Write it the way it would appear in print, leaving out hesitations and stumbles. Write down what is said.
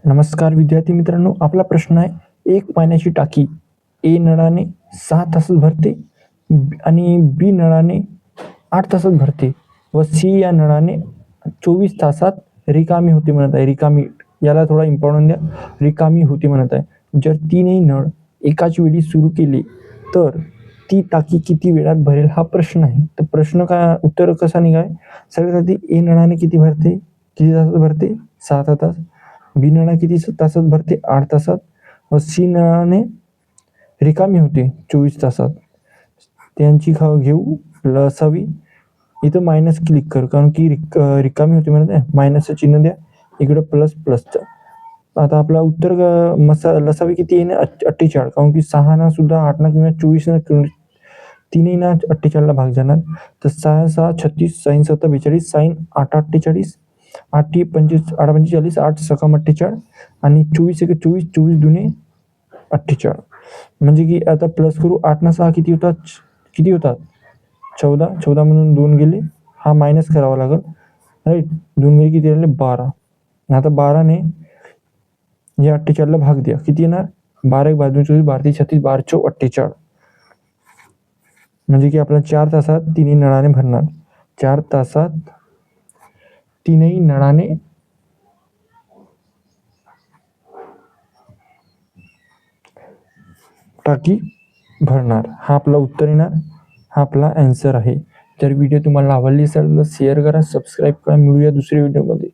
नमस्कार विद्यार्थी मित्रांनो, आपला प्रश्न आहे, एक पाण्याची टाकी ए नळाने 6 तासात भरते आणि बी नळाने 8 तासात भरते व सी या नळाने 24 तासात रिकामी होते म्हणत आहे. रिकामी, याला थोडा इम्पॉर्टंट द्या. रिकामी होते म्हणत आहे. जर तीनही नळ एकाच वेळी सुरू केले तर ती टाकी किती वेळात भरेल हा प्रश्न आहे. तर प्रश्न काय, उत्तर कसा निघाय? सगळ्यात आधी ए नळाने किती भरते, किती तासात भरते? 6 तास. बी नळा किती तासात भरते? 8 तासात. व सी नळाने रिकामी होते 24 तासात. त्यांची घेऊ लसावी. इथं मायनस क्लिक कर, कारण की रिकामी होते म्हणत आहे. मायनसचं चिन्ह द्या, इकडं प्लसचं. आता आपला उत्तर लसावी किती येणे? 48, कारण की 6 ना सुद्धा 8 ना किंवा 24 ना तीनही ना 48 ला भाग जाणार. तर 6 6 36, साईन 7 42, साईन 8 48, 8 पंचवीस 8 45, 8 सकम 48 आणि 24 1 24, 24 दुने 48. म्हणजे की आता प्लस करू. 8 ना 6 किती होतात? 14. 14 म्हणून 2 गेले, हा मायनस करावा लागेल, राईट. 2 गेले किती राहिले? 12. आता 12 ने या 48 ला भाग द्या, किती येणार? 12 1 12 24, 12 3 36, 12 4 48. म्हणजे की आपला 4 तासात तिन्ही नळाने भरणार. 4 तासात तीनही नळाने टाकी भरणार. हा आपला उत्तर येणार, हा आपला आन्सर आहे. जर व्हिडिओ तुम्हाला आवडली असेल तर शेअर करा, सबस्क्राईब करा. मिळूया दुसऱ्या व्हिडिओमध्ये.